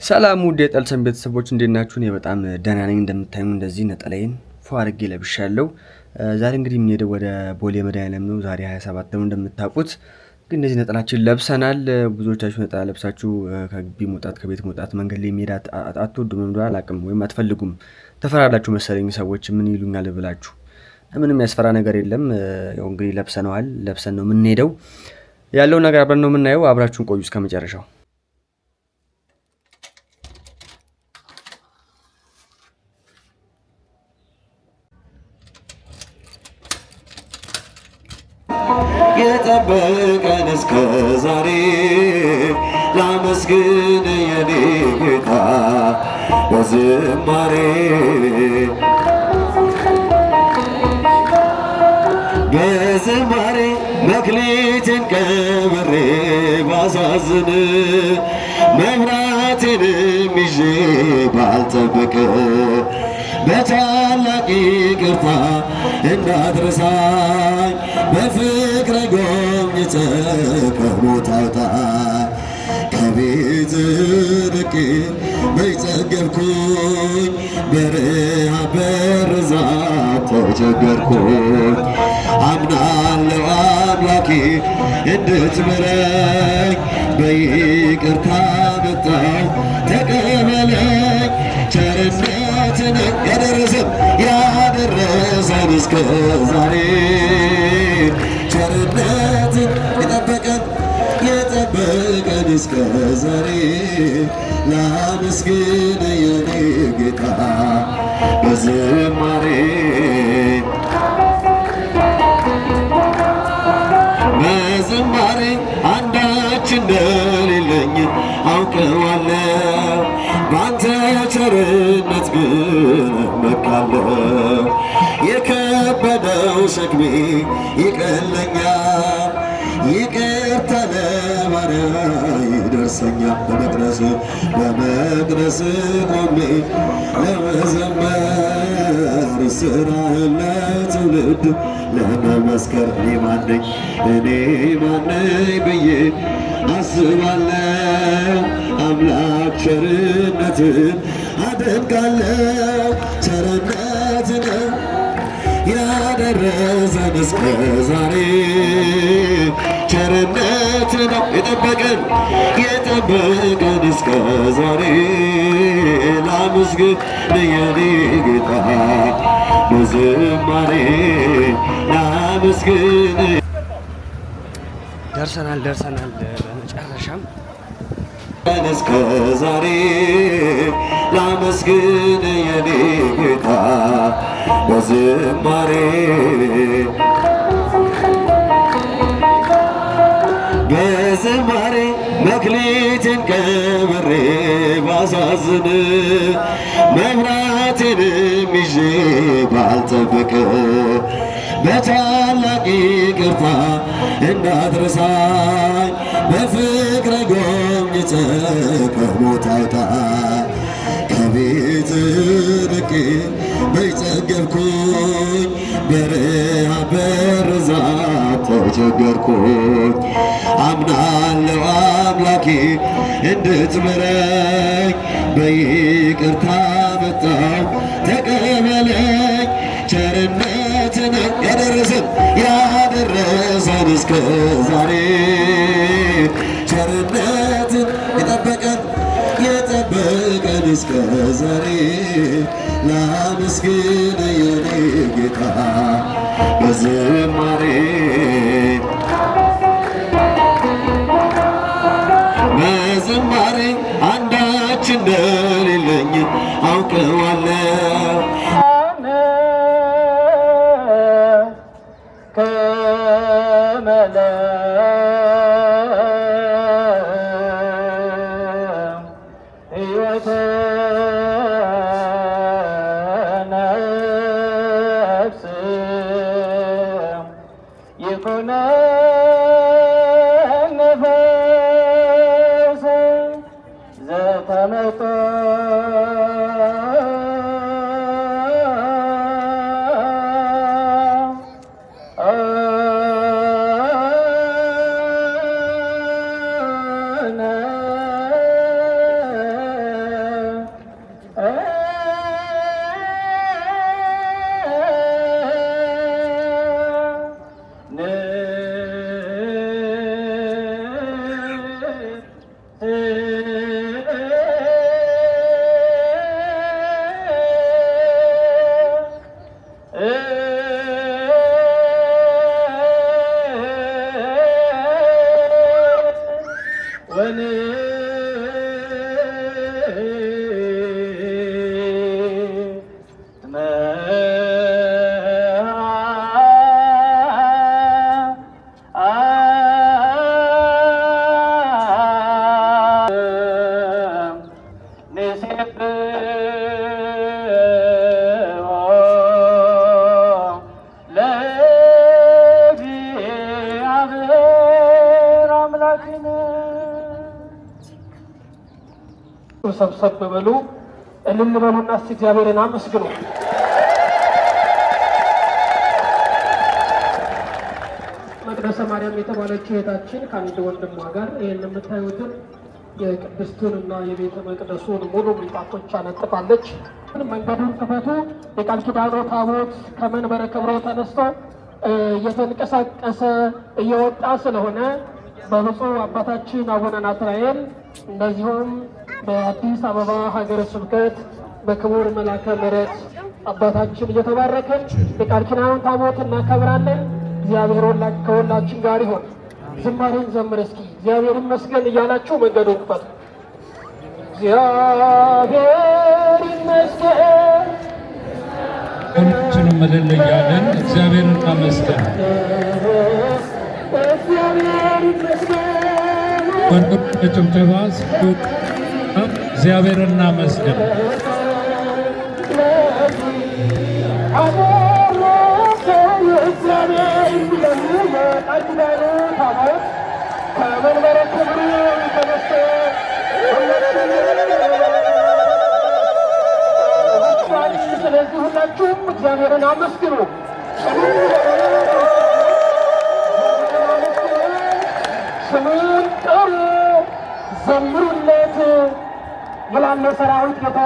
ሰላም ውድ የጠልሰን ቤተሰቦች እንዴት ናችሁ? እኔ በጣም ደህና ነኝ። እንደምታዩኝ እንደዚህ ነጠላዬን ፏ አድርጌ ለብሻለሁ። ዛሬ እንግዲህ የምንሄደው ወደ ቦሌ መድኃኒዓለም ነው። ዛሬ 27 ነው እንደምታውቁት። ግን እንደዚህ ነጠላችን ለብሰናል። ብዙዎቻችሁ ነጠላ ለብሳችሁ ከግቢ መውጣት ከቤት መውጣት መንገድ ላይ መሄድ አትወዱም እንደሆነ አላውቅም፣ ወይም አትፈልጉም። ተፈራላችሁ መሰለኝ ሰዎች ምን ይሉኛል ብላችሁ። ምንም ያስፈራ ነገር የለም። ያው እንግዲህ ለብሰነዋል። ለብሰን ነው የምንሄደው። ያለው ነገር አብረን ነው የምናየው። አብራችሁን ቆዩ እስከ መጨረሻው። የጠበቀን እስከ ዛሬ ላመስግን የኔ ጌታ በዝማሬ በዝማሬ መክሊትን ቀብሬ ባሳዝን መብራቴንም ይዤ ባልጠብቅ በታላቅ ይቅርታ እንዳትረሳኝ በፍቅር ጎብኝተህ ከሞት አውጣኝ። ከቤት ርቄ በጠገብኩኝ በረሃብ በርዛት ተቸገርኩኝ። አምናለሁ አምላኬ እንድትምረኝ በይቅርታ መጣሁ ተቀበለኝ። ቸርነትን ያደረሰን እስከ ዛሬ ቸርነትን የጠበቀን እስከ ዛሬ ላመስግን የኔ ጌታ በዝማሬ በዝማሬ አንዳች እንደሌለኝ አውቀዋለሁ። ባንተ ቸርነት ግን እመካለሁ። የከበደው ሸክሜ ይቀለኛል። ይቅርታ ለባሪያ ይደርሰኛል። በመቅደስ ቆሜ ለመዘመር ስራህን ለትውልድ ለመመስከር እኔ ማነኝ ብዬ አስባለሁ። አምላክ ቸርነትን አደንቃለሁ። ቸርነትን ያደረሰን እስከ ዛሬ ቸርነትን የጠበቀን እስከ ዛሬ ላመስግን የኔ ጌታ በዝማሬ ላመስግን። ደርሰናል። በመጨረሻም እስከ ዛሬ ላመስግን የኔ ጌታ በዝማሬ በዝማሬ መክሊትን ቀብሬ ባሳዝን መብራቴንም ይዤ ባልጠብቅ በታላቅ ይቅርታ እንዳትረሳኝ በፍቅር ጎብኝተህ ከሞት አውጣኝ። ከቤት ርቄ በጠገብኩኝ በረሃብ በርዛት ተቸገርኩኝ። አምናለሁ አምላኬ እንድትምረኝ በይቅርታ መጣሁ ተቀበለኝ። ቸርነትን ያደረሰን እስከ ዛሬ ቸርነትን የጠበቀን እስከ ዛሬ ላመስግን የኔ ጌታ በዝማሬ በዝማሬ አንዳች እንደሌለኝ አውቀዋለሁ። ሰብሰብ በሉ እልል በሉና እስቲ እግዚአብሔርን አመስግኑ። መቅደሰ ማርያም የተባለች እህታችን ከአንድ ወንድሟ ጋር ይህን የምታዩትን የቅድስቱንና የቤተ መቅደሱን ሙሉ ምንጣፎች አነጥፋለች። መንገዱን ክፈቱ። የቃል ኪዳኑ ታቦት ከመንበረ ክብሩ ተነስቶ እየተንቀሳቀሰ እየወጣ ስለሆነ በብፁዕ አባታችን አቡነ ናትናኤል እንደዚሁም በአዲስ አበባ ሀገረ ስብከት በክቡር መልአከ ምሕረት አባታችን እየተባረከን የቃል ኪዳኑን ታቦት እናከብራለን። እግዚአብሔር ከሁላችን ጋር ይሆን። ዝማሬን ዘምር እስኪ እግዚአብሔር ይመስገን እያላችሁ መንገዱን ክፈቱ። እግዚአብሔር ይመስገን ሁላችንም እልል እያልን እግዚአብሔርን እናመስግን። እግዚአብሔር ይመስገን ጭብጨባ እግዚአብሔርን እናመስግን። ስለዚህ ሁላችሁም እግዚአብሔርን አመስግኑ። ስሙን ጥሩ፣ ዘምሩለት ይላል የሰራዊት ጌታ።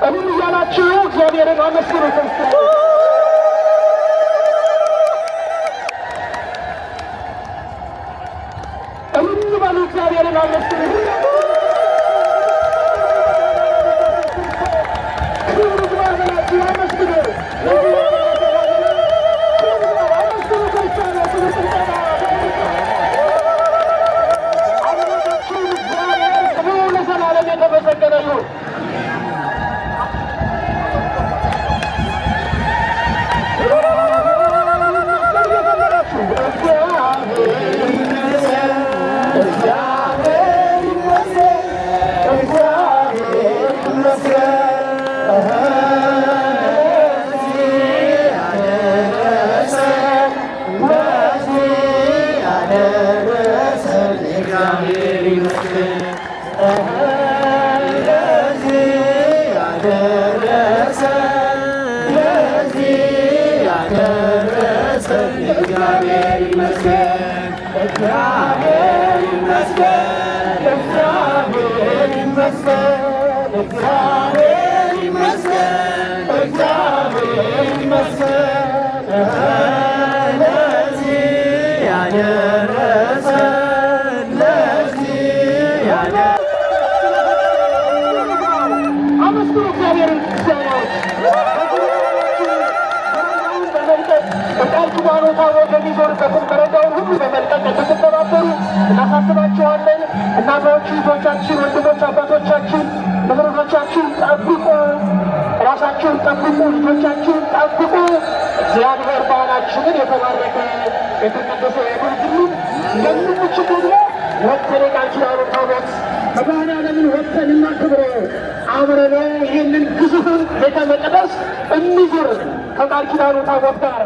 እልል እያላችሁ እግዚአብሔርን አመስግኑ። እልል በሉ፣ እግዚአብሔርን አመስግኑ። በቃል ኪዳኑ ታቦት የሚዞርበትን መረጃውን ሁሉ በመልቀቅ እንድትተባበሩ እናሳስባችኋለን። እናቶች፣ እህቶቻችን፣ ወንድሞች፣ አባቶቻችን ንብረቶቻችሁን ጠብቁ፣ ራሳችሁን ጠብቁ፣ ልጆቻችሁን ጠብቁ። እግዚአብሔር ባህላችንን የተባረከ የተቀደሰ ያድርግልን። እንደምንችል ደግሞ ወጥተን የቃል ኪዳኑን ታቦት በባህላችን ወጥተን እናክብረው። አብረን ይህንን ግዙፉን ቤተ መቅደስ እንዙር ከቃል ኪዳኑ ታቦት ጋር